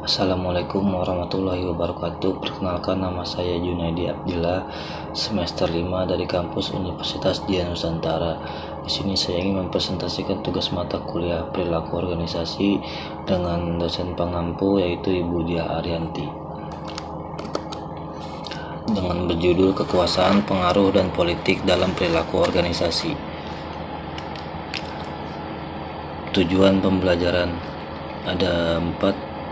Assalamualaikum warahmatullahi wabarakatuh. Perkenalkan, nama saya Junaidi Abdillah, semester 5 dari kampus Universitas Dian Nusantara. Di sini saya ingin mempresentasikan tugas mata kuliah perilaku organisasi dengan dosen pengampu yaitu Ibu Dia Arianti. Dengan berjudul Kekuasaan, Pengaruh, dan Politik dalam Perilaku Organisasi. Tujuan pembelajaran ada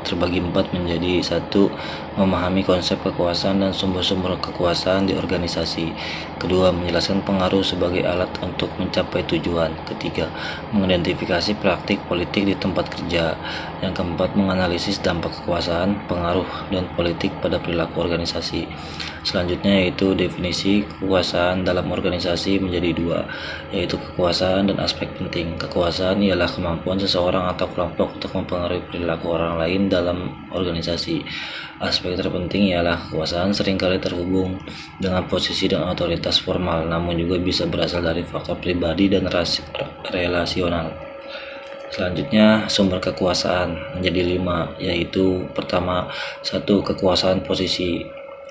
terbagi empat menjadi: satu, memahami konsep kekuasaan dan sumber-sumber kekuasaan di organisasi. Kedua, menjelaskan pengaruh sebagai alat untuk mencapai tujuan. Ketiga, mengidentifikasi praktik politik di tempat kerja. Yang keempat, menganalisis dampak kekuasaan, pengaruh, dan politik pada perilaku organisasi. Selanjutnya yaitu definisi kekuasaan dalam organisasi menjadi dua, yaitu kekuasaan dan aspek penting. Kekuasaan ialah kemampuan seseorang atau kelompok untuk mempengaruhi perilaku orang lain dalam organisasi. Aspek terpenting ialah kekuasaan seringkali terhubung dengan posisi dan otoritas formal, namun juga bisa berasal dari faktor pribadi dan relasional. Selanjutnya, sumber kekuasaan menjadi 5, yaitu pertama, 1. Kekuasaan posisi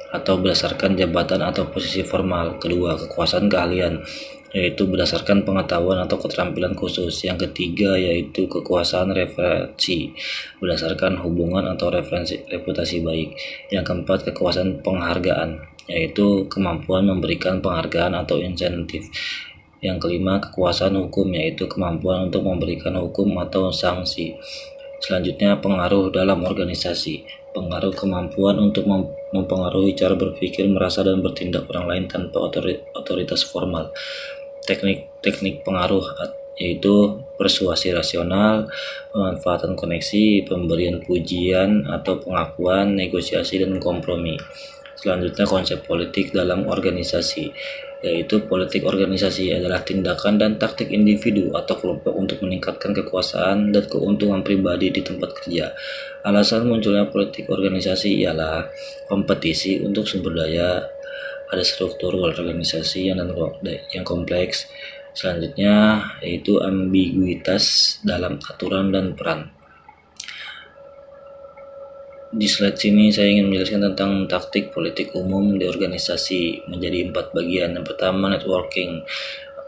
atau berdasarkan jabatan atau posisi formal. Kedua, kekuasaan keahlian, yaitu berdasarkan pengetahuan atau keterampilan khusus. Yang ketiga yaitu kekuasaan referensi, berdasarkan hubungan atau reputasi baik. Yang keempat, kekuasaan penghargaan, yaitu kemampuan memberikan penghargaan atau insentif. Yang kelima, kekuasaan hukum, yaitu kemampuan untuk memberikan hukum atau sanksi. Selanjutnya, pengaruh dalam organisasi. Pengaruh, kemampuan untuk mempengaruhi cara berpikir, merasa, dan bertindak orang lain tanpa otoritas formal. Teknik pengaruh yaitu persuasi rasional, pemanfaatan koneksi, pemberian pujian atau pengakuan, negosiasi, dan kompromi. Selanjutnya, konsep politik dalam organisasi, yaitu politik organisasi adalah tindakan dan taktik individu atau kelompok untuk meningkatkan kekuasaan dan keuntungan pribadi di tempat kerja. Alasan munculnya politik organisasi ialah kompetisi untuk sumber daya, ada struktur organisasi yang kompleks. Selanjutnya yaitu ambiguitas dalam aturan dan peran. Di slide sini saya ingin menjelaskan tentang taktik politik umum di organisasi menjadi 4 bagian. Yang pertama, networking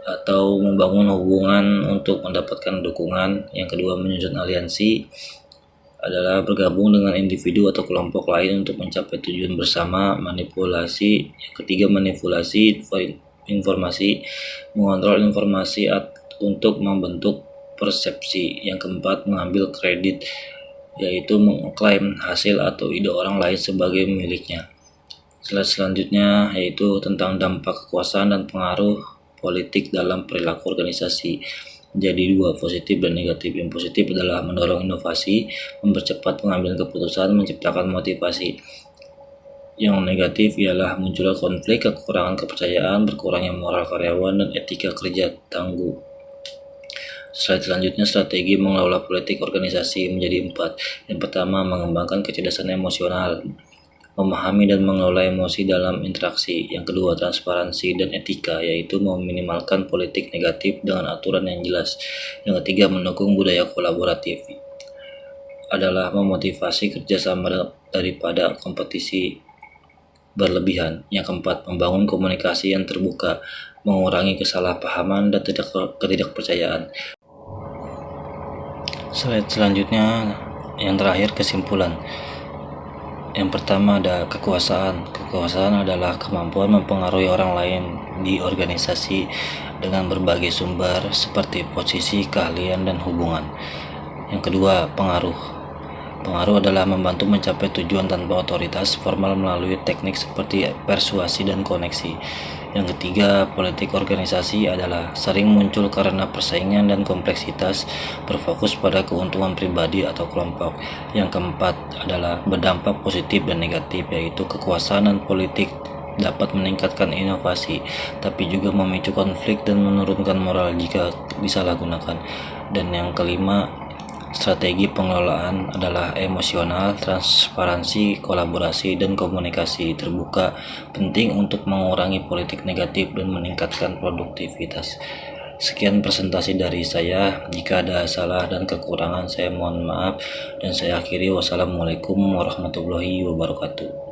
atau membangun hubungan untuk mendapatkan dukungan. Yang kedua, menyusun aliansi adalah bergabung dengan individu atau kelompok lain untuk mencapai tujuan bersama. Manipulasi, yang ketiga, manipulasi informasi, mengontrol informasi untuk membentuk persepsi. Yang keempat, mengambil kredit, yaitu mengklaim hasil atau ide orang lain sebagai miliknya. Slide selanjutnya yaitu tentang dampak kekuasaan dan pengaruh politik dalam perilaku organisasi. Jadi 2, positif dan negatif. Yang positif adalah mendorong inovasi, mempercepat pengambilan keputusan, menciptakan motivasi. Yang negatif ialah munculnya konflik, kekurangan kepercayaan, berkurangnya moral karyawan, dan etika kerja tangguh. Slide selanjutnya, strategi mengelola politik organisasi menjadi 4. Yang pertama, mengembangkan kecerdasan emosional, memahami dan mengelola emosi dalam interaksi. Yang kedua, transparansi dan etika, yaitu meminimalkan politik negatif dengan aturan yang jelas. Yang ketiga, mendukung budaya kolaboratif, adalah memotivasi kerjasama daripada kompetisi berlebihan. Yang keempat, membangun komunikasi yang terbuka, mengurangi kesalahpahaman dan ketidakpercayaan. Slide selanjutnya yang terakhir, kesimpulan. Yang pertama ada kekuasaan. Kekuasaan adalah kemampuan mempengaruhi orang lain di organisasi dengan berbagai sumber seperti posisi, keahlian, dan hubungan. Yang kedua, pengaruh. Pengaruh adalah membantu mencapai tujuan tanpa otoritas formal melalui teknik seperti persuasi dan koneksi. Yang ketiga, politik organisasi adalah sering muncul karena persaingan dan kompleksitas, berfokus pada keuntungan pribadi atau kelompok. Yang keempat adalah berdampak positif dan negatif, yaitu kekuasaan dan politik dapat meningkatkan inovasi, tapi juga memicu konflik dan menurunkan moral jika disalahgunakan. Dan yang kelima, strategi pengelolaan adalah emosional, transparansi, kolaborasi, dan komunikasi terbuka penting untuk mengurangi politik negatif dan meningkatkan produktivitas. Sekian presentasi dari saya. Jika ada salah dan kekurangan saya mohon maaf, dan saya akhiri. Wassalamualaikum warahmatullahi wabarakatuh.